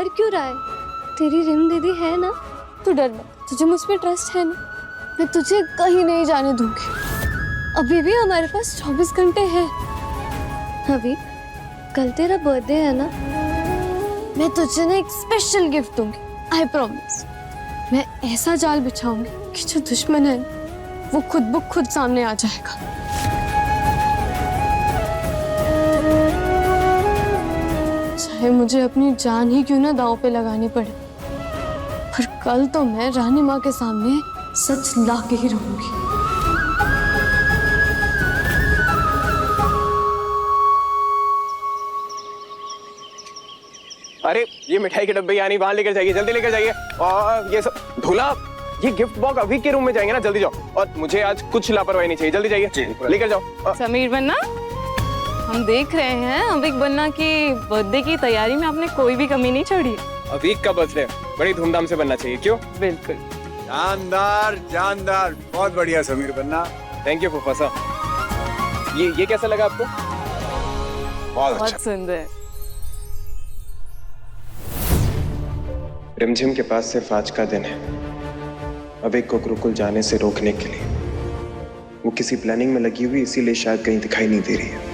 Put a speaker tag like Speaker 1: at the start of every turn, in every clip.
Speaker 1: डर क्यों रहा है? तेरी रिम दीदी है ना, तू डर मत, तुझे मुझ पे ट्रस्ट है ना, मैं तुझे कहीं नहीं जाने दूंगी। अभी भी हमारे पास 24 घंटे हैं। अभी कल तेरा बर्थडे है ना, मैं तुझे ना एक स्पेशल गिफ्ट दूंगी, आई प्रॉमिस। मैं ऐसा जाल बिछाऊंगी कि जो दुश्मन है वो खुद ब खुद सामने आ जाएगा। चाहे मुझे अपनी जान ही क्यों ना दांव पे लगानी पड़े, पर कल तो मैं रानी माँ के सामने सच ला के ही रहूंगी।
Speaker 2: अरे ये मिठाई के डब्बे यानी वहां लेकर जाइए, जल्दी लेकर जाइए। और ये सब धुला, ये गिफ्ट बॉक्स अभी के रूम में जाएंगे ना, जल्दी जाओ। और मुझे आज कुछ लापरवाही नहीं चाहिए, जल्दी जाइए लेकर जाओ।
Speaker 3: समीर बन्ना, हम देख रहे हैं अविक बन्ना की बर्थडे की तैयारी में आपने कोई भी कमी नहीं छोड़ी।
Speaker 2: अविक का बर्थडे बड़ी धूमधाम से बनना चाहिए, क्यों?
Speaker 3: बिल्कुल
Speaker 4: जानदार जानदार, बहुत बढ़िया समीर बन्ना।
Speaker 2: थैंक यू फूफा साहब। ये कैसा लगा आपको?
Speaker 4: बहुत
Speaker 3: बहुत
Speaker 4: अच्छा।
Speaker 3: सुंदर।
Speaker 2: रिमझिम के पास सिर्फ आज का दिन है, अविक को गुरुकुल जाने से रोकने के लिए। वो किसी प्लानिंग में लगी हुई, इसीलिए शायद कहीं दिखाई नहीं दे रही है।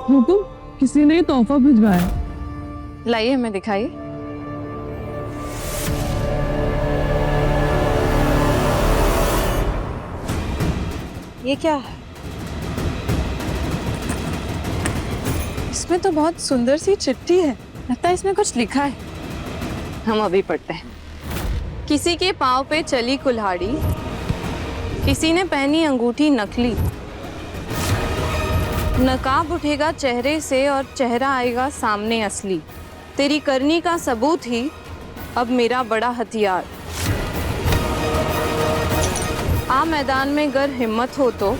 Speaker 5: हुकुम, किसी ने तोहफा भिजवाया।
Speaker 3: लाइए हमें दिखाइए। ये क्या है? इसमें तो बहुत सुंदर सी चिट्ठी है, लगता है इसमें कुछ लिखा है। हम अभी पढ़ते हैं। किसी के पाँव पे चली कुल्हाड़ी, किसी ने पहनी अंगूठी नकली, नकाब उठेगा चेहरे से और चेहरा आएगा सामने असली। तेरी करनी का सबूत ही अब मेरा बड़ा हथियार। आ मैदान में गर हिम्मत हो तो,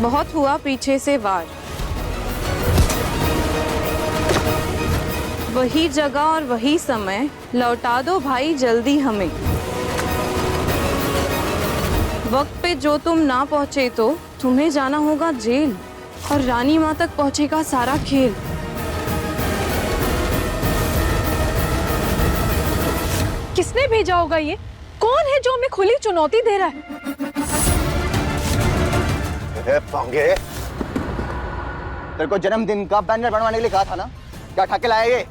Speaker 3: बहुत हुआ पीछे से वार। वही जगह और वही समय लौटा दो भाई जल्दी हमें। वक्त पे जो तुम ना पहुंचे तो तुम्हें जाना होगा जेल, और रानी माँ तक पहुंचेगा सारा खेल।
Speaker 6: किसने भेजा होगा ये? कौन है जो हमें खुली चुनौती दे रहा है?
Speaker 7: पोंगे, तेरे को जन्मदिन का बैनर बनवाने के लिए कहा था ना, क्या ठाके लाया ये?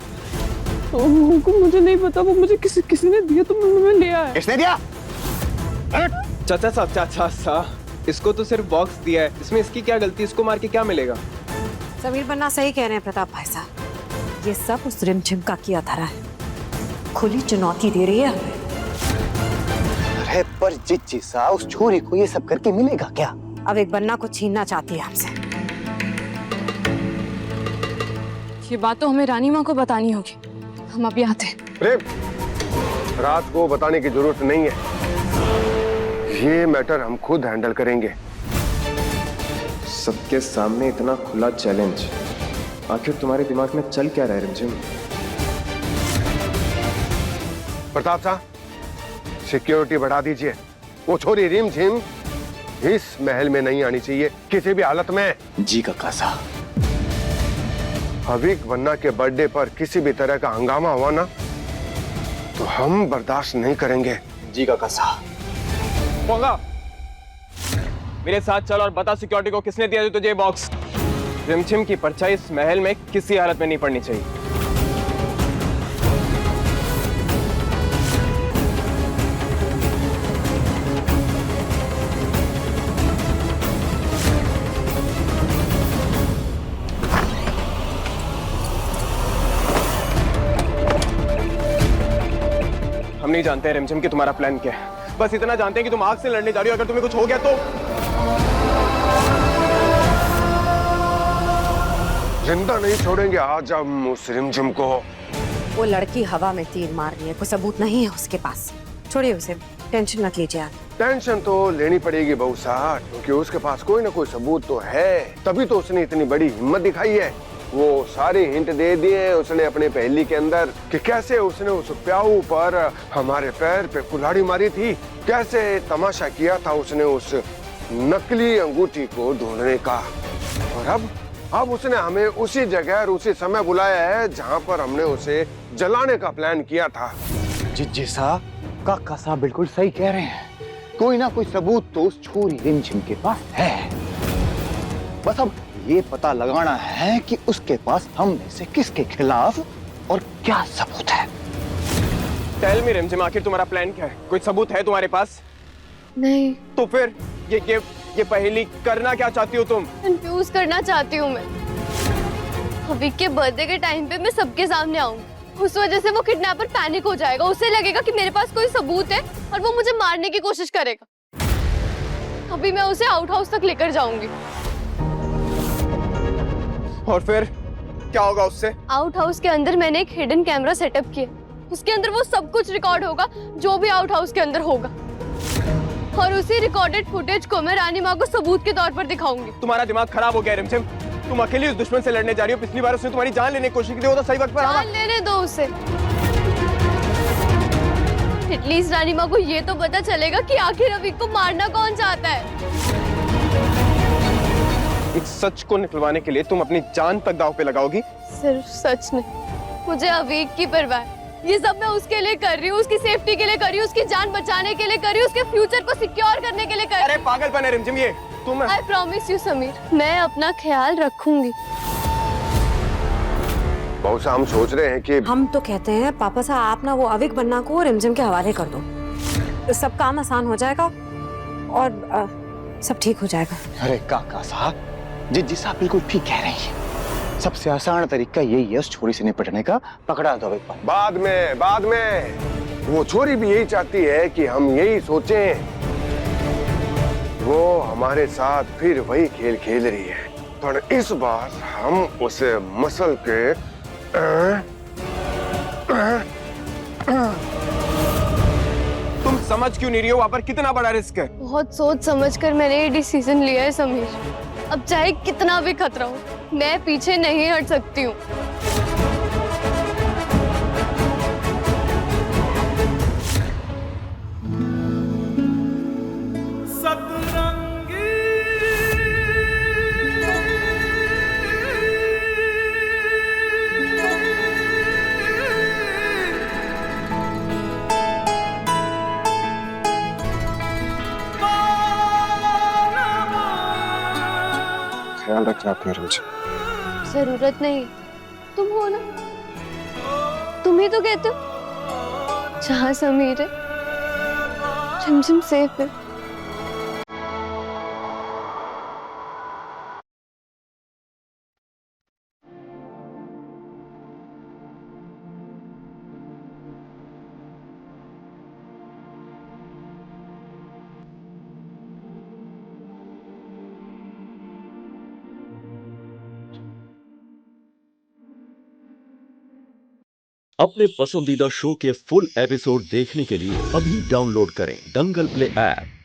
Speaker 5: हुकुम, मुझे नहीं पता, वो मुझे किसी ने दिया तो मैं ले आया।
Speaker 7: किसने दिया?
Speaker 2: चाचा साहब, इसको तो सिर्फ बॉक्स दिया है, इसमें इसकी क्या गलती? इसको मार के क्या मिलेगा?
Speaker 6: समीर बन्ना सही कह रहे हैं प्रताप भाई साहब, ये सब उस रिमझिम का किया धरा है। खुली चुनौती दे रही है हमें।
Speaker 7: अरे पर जिज्जी सा, उस छोरी को ये सब करके मिलेगा क्या?
Speaker 6: अब एक बन्ना को छीनना चाहती है हमसे।
Speaker 3: ये बात तो हमें रानी माँ को बतानी होगी। हम अभी आते हैं।
Speaker 8: अरे रात को बताने की जरूरत नहीं है, ये मैटर हम खुद हैंडल करेंगे।
Speaker 2: सबके सामने इतना खुला चैलेंज, आखिर तुम्हारे दिमाग में चल क्या रहा है रिमझिम?
Speaker 8: प्रताप साहब, सिक्योरिटी बढ़ा दीजिए। वो छोरी रिमझिम इस महल में नहीं आनी चाहिए किसी भी हालत में।
Speaker 7: जी काका साहब।
Speaker 8: अविक बन्ना के बर्थडे पर किसी भी तरह का हंगामा हुआ ना, तो हम बर्दाश्त नहीं करेंगे।
Speaker 7: जी काका साहब।
Speaker 2: पोंगा, मेरे साथ चल और बता सिक्योरिटी को किसने दिया तुझे ये बॉक्स। रिमझिम की परछाई इस महल में किसी हालत में नहीं पड़नी चाहिए। हम नहीं जानते रिमझिम कि तुम्हारा प्लान क्या है, बस इतना जानते हैं कि तुम आग से लड़ने जा रही हो। अगर तुम्हें कुछ हो गया तो
Speaker 8: जिंदा नहीं छोड़ेंगे आज हम उस रिमझिम को।
Speaker 6: वो लड़की हवा में तीर मार रही है, कोई सबूत नहीं है उसके पास। छोड़िए उसे, टेंशन मत लीजिए आप।
Speaker 8: टेंशन तो लेनी पड़ेगी बहू साहब, क्योंकि उसके पास कोई ना कोई सबूत तो है, तभी तो उसने इतनी बड़ी हिम्मत दिखाई है। वो सारे हिंट दे दिए उसने अपने पहेली के अंदर कि कैसे उसने उस प्याऊ पर हमारे पैर पे कुल्हाड़ी मारी थी, कैसे तमाशा किया था उसने उस नकली अंगूठी को ढूंढने का। और अब उसने हमें उसी जगह और उसी समय बुलाया है जहां पर हमने उसे जलाने का प्लान किया था।
Speaker 7: जिज्जी साहब, काका साहब बिल्कुल सही कह रहे हैं। कोई ना कोई सबूत तो उस छोरी रिमझिम के पास है। बस अब ये पता लगाना है कि उसके पास हम में से किसके खिलाफ और क्या सबूत है।
Speaker 2: टेल मी रिमझिम, आखिर तुम्हारा प्लान क्या है? कोई सबूत है तुम्हारे पास?
Speaker 1: नहीं।
Speaker 2: तो फिर ये पहेली करना क्या चाहती हो तुम?
Speaker 1: कंफ्यूज करना चाहती हूँ मैं। अविक के बर्थडे के टाइम पे मैं सबके सामने आऊंगी, उस वजह से वो किडनैपर पैनिक हो जाएगा, उसे लगेगा कि मेरे पास कोई सबूत है और वो मुझे मारने की कोशिश करेगा। अभी मैं उसे आउट हाउस तक लेकर जाऊंगी।
Speaker 2: और फिर क्या होगा उससे?
Speaker 1: आउट हाउस के अंदर मैंने एक हिडन कैमरा सेटअप किया, उसके अंदर वो सब कुछ रिकॉर्ड होगा जो भी आउट हाउस के अंदर होगा, और उसी रिकॉर्डेड फुटेज को मैं रानी माँ को सबूत के तौर पर दिखाऊंगी।
Speaker 2: तुम्हारा दिमाग खराब हो गया रिमझिम, तुम अकेली उस दुश्मन से लड़ने जा रही हो। पिछली बार उसने तुम्हारी जान लेने की कोशिश की थी, वो तो सही वक्त पर
Speaker 1: जान लेने दो उसे। एटलीस्ट रानी माँ को ये तो पता चलेगा कि आखिर अविक को मारना कौन चाहता है।
Speaker 2: एक सच को निकलवाने के लिए तुम अपनी जान तक दांव पे लगाओगी?
Speaker 1: सिर्फ सच नहीं, मुझे अविक की परवाह है। ये सब मैं उसके लिए कर रही हूँ, उसकी सेफ्टी के लिए कर रही हूँ, उसकी जान बचाने के लिए कर रही हूँ, उसके फ्यूचर को सिक्योर करने के लिए कर रही हूँ।
Speaker 2: अरे पागलपन है रिमझिम ये तुम।
Speaker 1: I promise you समीर, मैं अपना ख्याल रखूंगी।
Speaker 8: बहुत सा हम सोच रहे हैं कि
Speaker 6: हम तो कहते हैं पापा साहब आप ना वो अविक बन्ना को रिमझिम के हवाले कर दो, तो सब काम आसान हो जाएगा और सब ठीक हो जाएगा।
Speaker 7: अरे काका साहब, जिज्जी साहब बिल्कुल ठीक कह रही हैं। सबसे आसान तरीका यही है उस छोरी से निपटने का, पकड़ा दो अविक पर।
Speaker 8: बाद में वो छोरी भी यही चाहती है कि हम यही सोचें। वो हमारे साथ फिर वही खेल खेल रही है, पर इस बार हम उसे मसल के
Speaker 2: तुम समझ क्यों नहीं रही हो? वहां पर कितना बड़ा रिस्क है।
Speaker 1: बहुत सोच समझ कर मैंने ये डिसीजन लिया है समीर। अब चाहे कितना भी खतरा हो, मैं पीछे नहीं हट सकती हूँ।
Speaker 2: ख्याल रखना अपना रिमझिम।
Speaker 1: जरूरत नहीं, तुम हो ना, तुम ही तो कहते हो जहाँ समीर है रिमझिम सेफ है।
Speaker 9: अपने पसंदीदा शो के फुल एपिसोड देखने के लिए अभी डाउनलोड करें दंगल प्ले ऐप।